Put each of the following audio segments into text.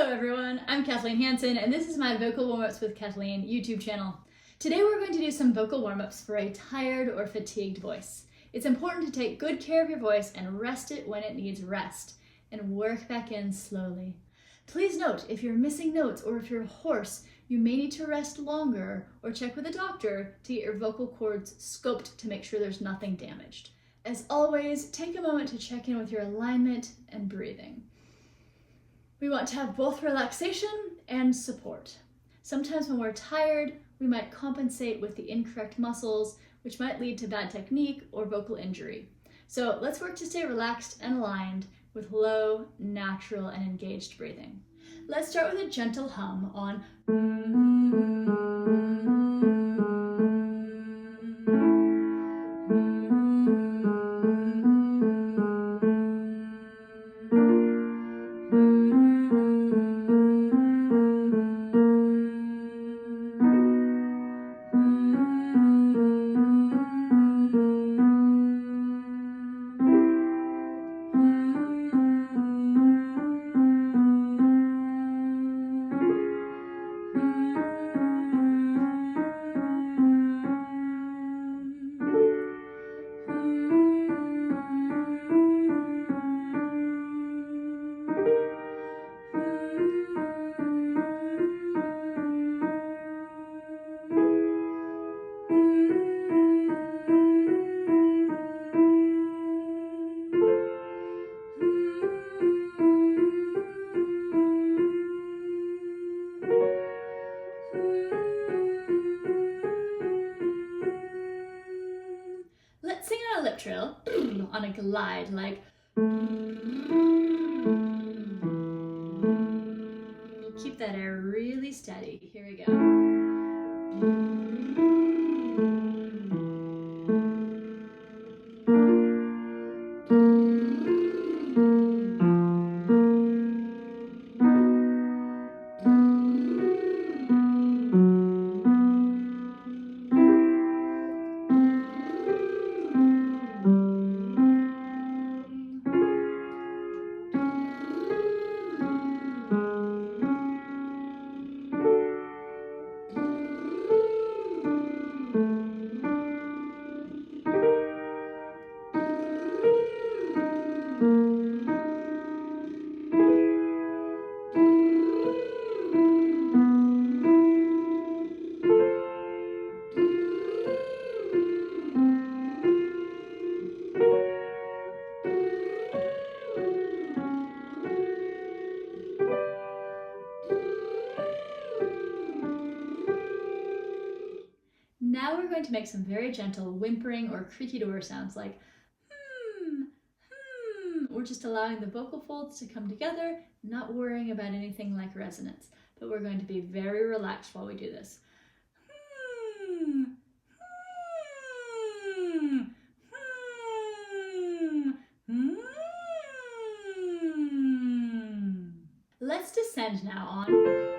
Hello everyone, I'm Kathleen Hansen and this is my Vocal Warmups with Kathleen YouTube channel. Today we're going to do some vocal warmups for a tired or fatigued voice. It's important to take good care of your voice and rest it when it needs rest, and work back in slowly. Please note, if you're missing notes or if you're hoarse, you may need to rest longer or check with a doctor to get your vocal cords scoped to make sure there's nothing damaged. As always, take a moment to check in with your alignment and breathing. We want to have both relaxation and support. Sometimes when we're tired, we might compensate with the incorrect muscles, which might lead to bad technique or vocal injury. So let's work to stay relaxed and aligned with low, natural, and engaged breathing. Let's start with a gentle hum on Let's sing on a lip trill, on a glide, like keep that air really steady. Here we go. Now we're going to make some very gentle whimpering or creaky door sounds like We're just allowing the vocal folds to come together, not worrying about anything like resonance, but we're going to be very relaxed while we do this. Let's descend now on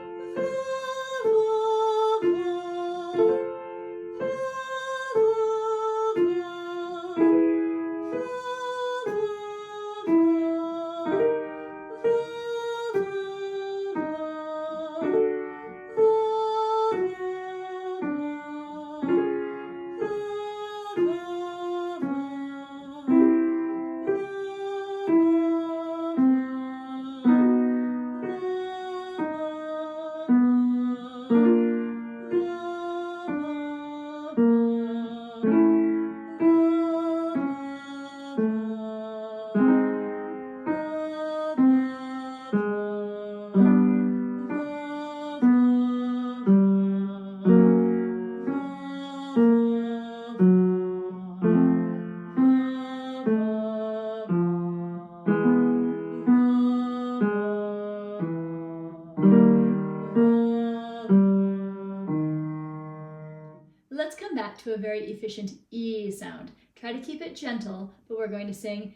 Let's come back to a very efficient E sound. Try to keep it gentle, but we're going to sing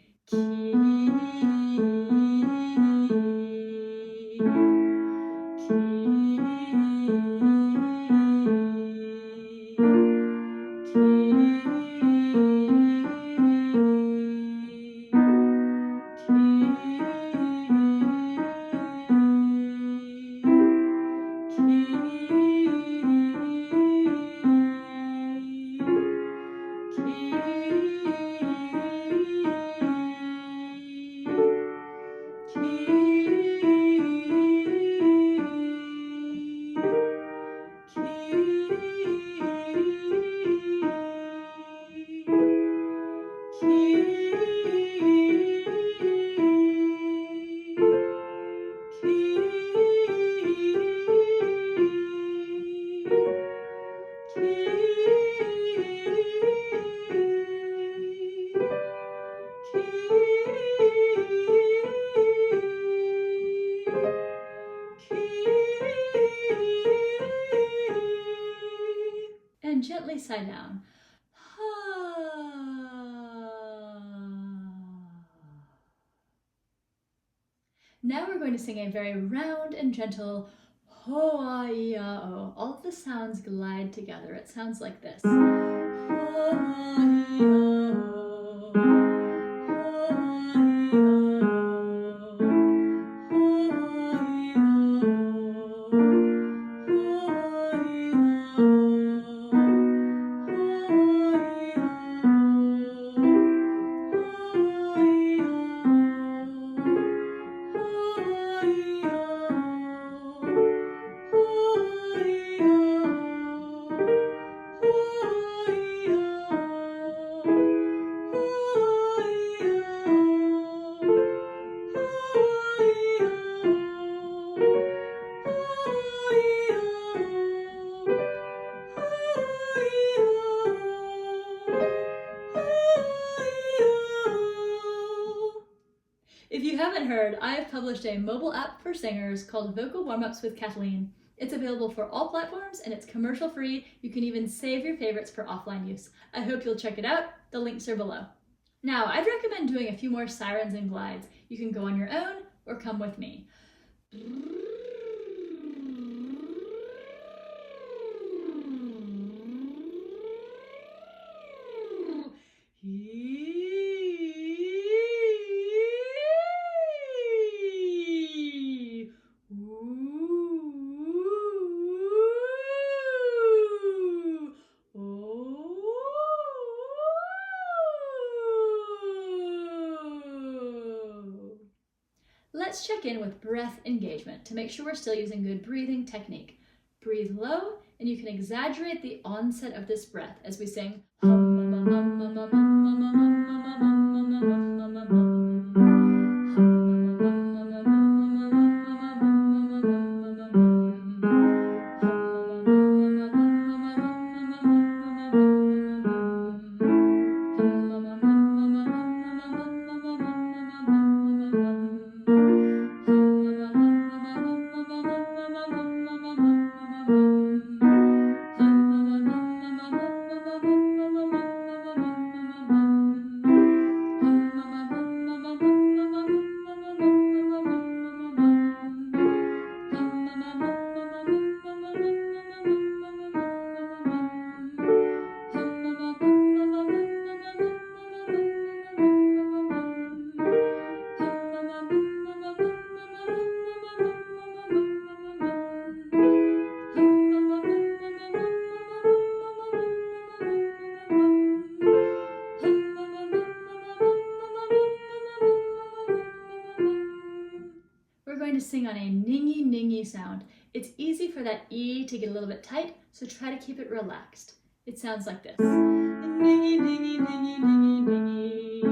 gently sigh down. Now we're going to sing a very round and gentle ho-ah-ee-ah-oh. All of the sounds glide together. It sounds like this. If you haven't heard, I have published a mobile app for singers called Vocal Warmups with Kathleen. It's available for all platforms and it's commercial free. You can even save your favorites for offline use. I hope you'll check it out. The links are below. Now, I'd recommend doing a few more sirens and glides. You can go on your own or come with me. Let's check in with breath engagement to make sure we're still using good breathing technique. Breathe low, and you can exaggerate the onset of this breath as we sing We're going to sing on a Ningee Ningee sound. It's easy for that E to get a little bit tight, so try to keep it relaxed. It sounds like this. Ningee Ningee Ningee Ningee Ningee.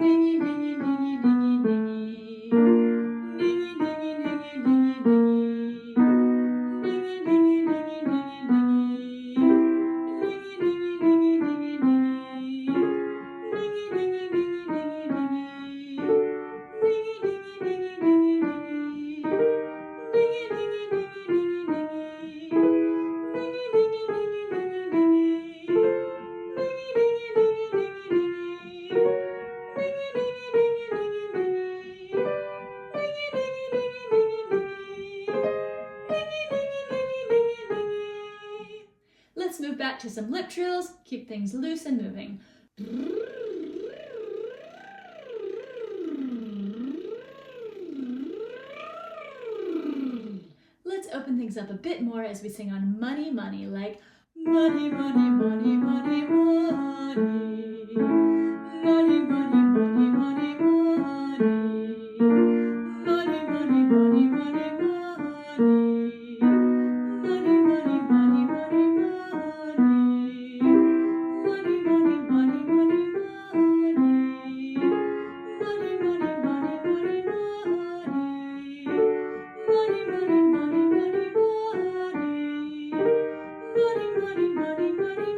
Ningee Ningee Ningee Ningee Ningee. Ningee Ningee Ningee Ningee Ningee. Ningee Ningee Ningee Ningee Ningee. Ningee Ningee Ningee Ningee Ningee. Ningee Ningee Ningee Ningee Ningee. Ningee Ningee Ningee Ningee Ningee. Ningee Ningee Ningee Ningee Ningee. Ningee Ningee Ningee Ningee Ningee. Ningee Ningee Ningee Ningee Ningee. Ningee Ningee Ningee Ningee Ningee. Ningee Ningee Ningee Ningee Ningee. Ningee Ningee Ningee Ningee Ningee. Let's move back to some lip trills, keep things loose and moving. Let's open things up a bit more as we sing on money, money, like money, money, money, money, money. Money, money, money, money, money. Money, money, money, money, money. Money, money, money, money, money. Money, money, money, money, money. Money, money, money, money, money. Money, money, money, money, money. Money, money, money, money, money.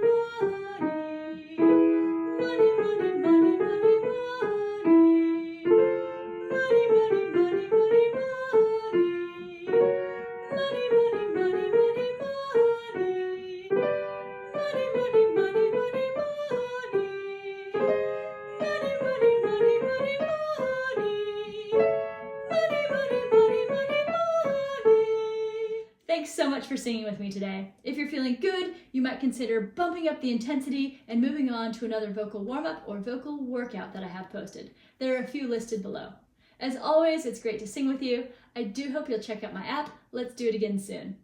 Thanks so much for singing with me today. If you're feeling good, you might consider bumping up the intensity and moving on to another vocal warm-up or vocal workout that I have posted. There are a few listed below. As always, it's great to sing with you. I do hope you'll check out my app. Let's do it again soon.